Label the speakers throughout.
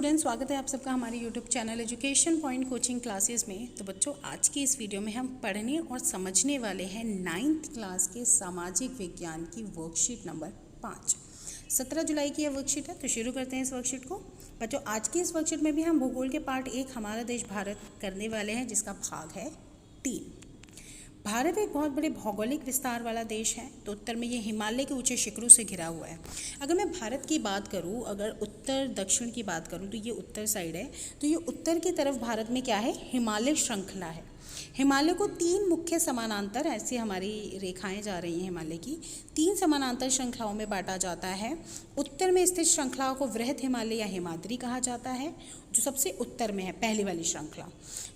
Speaker 1: Students, स्वागत है आप सबका हमारे YouTube channel education point coaching classes में। तो बच्चों, आज की इस वीडियो में हम पढ़ने और समझने वाले हैं 9th क्लास के सामाजिक विज्ञान की वर्कशीट नंबर 5। 17 जुलाई की यह वर्कशीट है, तो शुरू करते हैं इस वर्कशीट को। बच्चों, आज की इस वर्कशीट में भी हम भूगोल के पार्ट 1 हमारा देश भारत करने वाले हैं, जिसका भाग है 3। भारत एक बहुत बड़े भौगोलिक विस्तार वाला देश है। तो उत्तर में ये हिमालय के ऊंचे शिखरों से घिरा हुआ है। अगर मैं भारत की बात करूं, अगर उत्तर दक्षिण की बात करूं, तो ये उत्तर साइड है। तो ये उत्तर की तरफ भारत में क्या है, हिमालय श्रृंखला है। हिमालय को 3 मुख्य समानांतर, ऐसी हमारी रेखाएं जा रही हैं हिमालय की, 3 समानांतर श्रृंखलाओं में बांटा जाता है। उत्तर में स्थित श्रृंखलाओं को वृहद हिमालय या हिमाद्री कहा जाता है, जो सबसे उत्तर में है, पहली वाली श्रृंखला।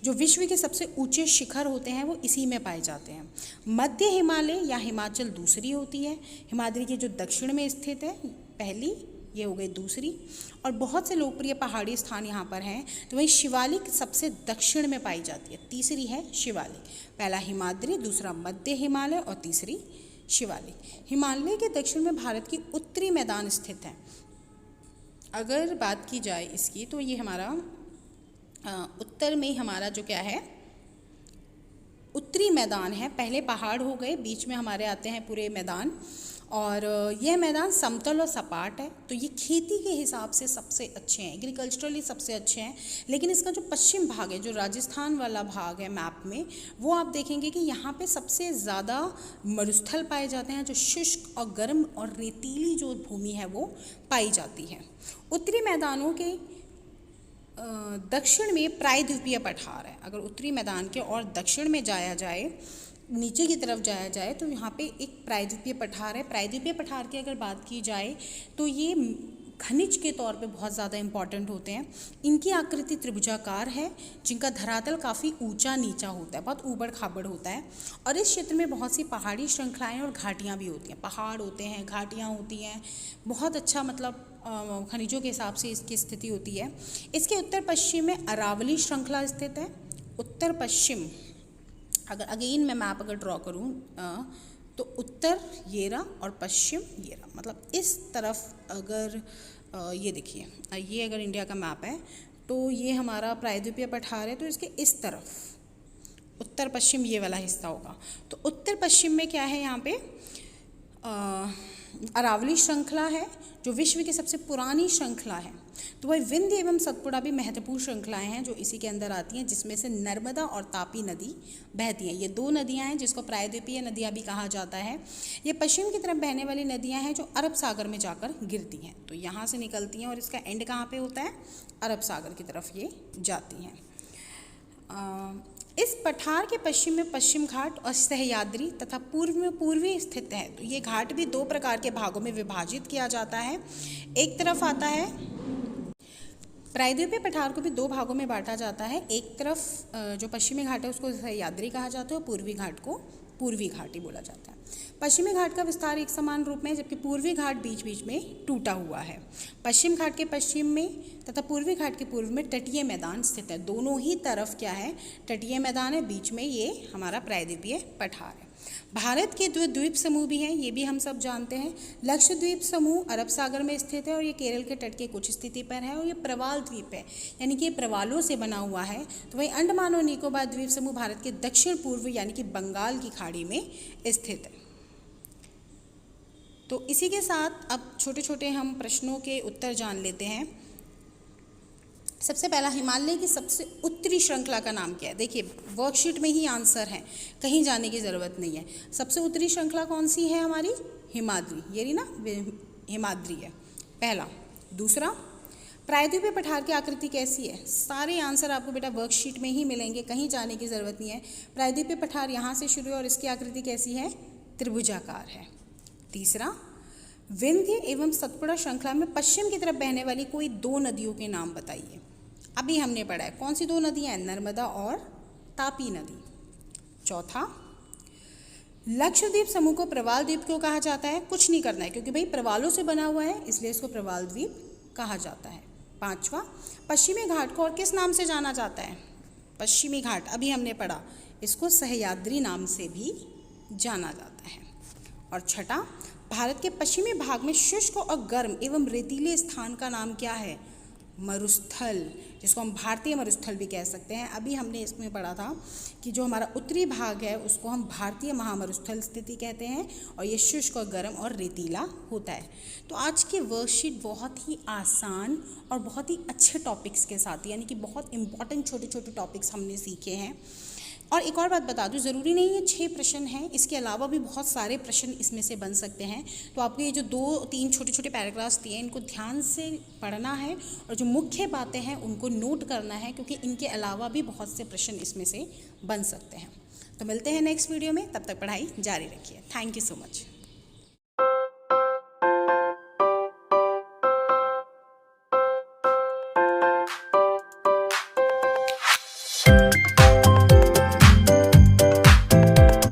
Speaker 1: जो विश्व के सबसे ऊंचे शिखर होते हैं वो इसी में पाए जाते हैं। मध्य हिमालय या हिमाचल दूसरी होती है। हिमाद्री के जो दक्षिण में स्थित है पहली, ये हो गई दूसरी। और बहुत से लोकप्रिय पहाड़ी स्थान यहाँ पर हैं। तो वही शिवालिक सबसे दक्षिण में पाई जाती है, तीसरी है शिवालिक। पहला हिमाद्री, दूसरा मध्य हिमालय और तीसरी शिवालिक। हिमालय के दक्षिण में भारत की उत्तरी मैदान स्थित है। अगर बात की जाए इसकी, तो ये हमारा उत्तर में हमारा जो क्या है, उत्तरी मैदान है। पहले पहाड़ हो गए, बीच में हमारे आते हैं पूरे मैदान, और यह मैदान समतल और सपाट है। तो ये खेती के हिसाब से सबसे अच्छे हैं, एग्रीकल्चरली सबसे अच्छे हैं। लेकिन इसका जो पश्चिम भाग है, जो राजस्थान वाला भाग है मैप में, वो आप देखेंगे कि यहाँ पे सबसे ज़्यादा मरुस्थल पाए जाते हैं, जो शुष्क और गर्म और रेतीली जो भूमि है वो पाई जाती है। उत्तरी मैदानों के दक्षिण में प्रायद्वीपीय पठार है। अगर उत्तरी मैदान के और दक्षिण में जाया जाए, नीचे की तरफ जाया जाए, तो यहाँ पे एक प्रायद्वीपीय पठार है। प्रायद्वीपीय पठार की अगर बात की जाए तो ये खनिज के तौर पे बहुत ज़्यादा इम्पॉर्टेंट होते हैं। इनकी आकृति त्रिभुजाकार है, जिनका धरातल काफ़ी ऊंचा नीचा होता है, बहुत ऊबड़ खाबड़ होता है। और इस क्षेत्र में बहुत सी पहाड़ी श्रृंखलाएं और घाटियाँ भी होती हैं। पहाड़ होते हैं, घाटियाँ होती हैं, बहुत अच्छा मतलब खनिजों के हिसाब से इसकी स्थिति होती है। इसके उत्तर पश्चिम में अरावली श्रृंखला स्थित है। उत्तर पश्चिम, अगर अगेन मैं मैप अगर ड्रॉ करूँ, तो उत्तर ये रहा और पश्चिम ये रहा, मतलब इस तरफ अगर ये देखिए, ये अगर इंडिया का मैप है, तो ये हमारा प्रायद्वीपीय पठार है, तो इसके इस तरफ उत्तर पश्चिम ये वाला हिस्सा होगा। तो उत्तर पश्चिम में क्या है, यहाँ पे अरावली श्रृंखला है, जो विश्व की सबसे पुरानी श्रृंखला है। तो वही विंध्य एवं सतपुड़ा भी महत्वपूर्ण श्रृंखलाएं हैं जो इसी के अंदर आती हैं, जिसमें से नर्मदा और तापी नदी बहती हैं। ये 2 नदियां हैं जिसको प्रायद्वीपीय नदियां भी कहा जाता है। ये पश्चिम की तरफ बहने वाली नदियां हैं जो अरब सागर में जाकर गिरती हैं। तो यहाँ से निकलती हैं और इसका एंड कहाँ पे होता है, अरब सागर की तरफ ये जाती हैं। इस पठार के पश्चिम में पश्चिम घाट और सह्याद्री तथा पूर्व में पूर्वी स्थित है। तो ये घाट भी 2 प्रकार के भागों में विभाजित किया जाता है। एक तरफ आता है, प्रायद्वीपीय पठार को भी 2 भागों में बांटा जाता है। एक तरफ जो पश्चिमी घाट है उसको सह्याद्री कहा जाता है, और पूर्वी घाट को पूर्वी घाट ही बोला जाता है। पश्चिमी घाट का विस्तार एक समान रूप में है, जबकि पूर्वी घाट बीच बीच में टूटा हुआ है। पश्चिम घाट के पश्चिम में तथा पूर्वी घाट के पूर्व में तटीय मैदान स्थित है। दोनों ही तरफ क्या है, तटीय मैदान है, बीच में ये हमारा प्रायद्वीपीय पठार है। भारत के 2 द्वीप समूह भी हैं, ये भी हम सब जानते हैं। लक्षद्वीप समूह अरब सागर में स्थित है और ये केरल के तट के कुछ स्थिति पर है, और ये प्रवाल द्वीप है, यानी कि ये प्रवालों से बना हुआ है। तो वही अंडमान और निकोबार द्वीप समूह भारत के दक्षिण पूर्व यानी कि बंगाल की खाड़ी में स्थित है। तो इसी के साथ अब छोटे छोटे हम प्रश्नों के उत्तर जान लेते हैं। सबसे पहला, हिमालय की सबसे उत्तरी श्रृंखला का नाम क्या है? देखिए, वर्कशीट में ही आंसर है, कहीं जाने की ज़रूरत नहीं है। सबसे उत्तरी श्रृंखला कौन सी है हमारी? हिमाद्री, ये रही ना, हिमाद्री है पहला। दूसरा, प्रायद्वीपीय पठार की आकृति कैसी है? सारे आंसर आपको बेटा वर्कशीट में ही मिलेंगे, कहीं जाने की ज़रूरत नहीं है। प्रायद्वीपीय पठार यहाँ से शुरू है और इसकी आकृति कैसी है? त्रिभुजाकार है। तीसरा, विंध्य एवं सतपुड़ा श्रृंखला में पश्चिम की तरफ बहने वाली कोई 2 नदियों के नाम बताइए। अभी हमने पढ़ा है, कौन सी 2 नदियाँ हैं? नर्मदा और तापी नदी। चौथा, लक्षद्वीप समूह को प्रवाल द्वीप क्यों कहा जाता है? कुछ नहीं करना है, क्योंकि भाई प्रवालों से बना हुआ है, इसलिए इसको प्रवाल द्वीप कहा जाता है। पांचवा, पश्चिमी घाट को और किस नाम से जाना जाता है? पश्चिमी घाट अभी हमने पढ़ा, इसको सह्याद्री नाम से भी जाना जाता है। और छठा, भारत के पश्चिमी भाग में शुष्क और गर्म एवं रेतीले स्थान का नाम क्या है? मरुस्थल, जिसको हम भारतीय मरुस्थल भी कह सकते हैं। अभी हमने इसमें पढ़ा था कि जो हमारा उत्तरी भाग है उसको हम भारतीय महामरुस्थल स्थिति कहते हैं और ये शुष्क और गर्म और रेतीला होता है। तो आज की वर्कशीट बहुत ही आसान और बहुत ही अच्छे टॉपिक्स के साथ, यानी कि बहुत इंपॉर्टेंट छोटे छोटे टॉपिक्स हमने सीखे हैं। और एक और बात बता दूं, ज़रूरी नहीं है 6 प्रश्न हैं, इसके अलावा भी बहुत सारे प्रश्न इसमें से बन सकते हैं। तो आपको ये जो 2-3 छोटे छोटे पैराग्राफ्स दिए हैं इनको ध्यान से पढ़ना है और जो मुख्य बातें हैं उनको नोट करना है, क्योंकि इनके अलावा भी बहुत से प्रश्न इसमें से बन सकते हैं। तो मिलते हैं नेक्स्ट वीडियो में, तब तक पढ़ाई जारी रखिए। Thank you so much.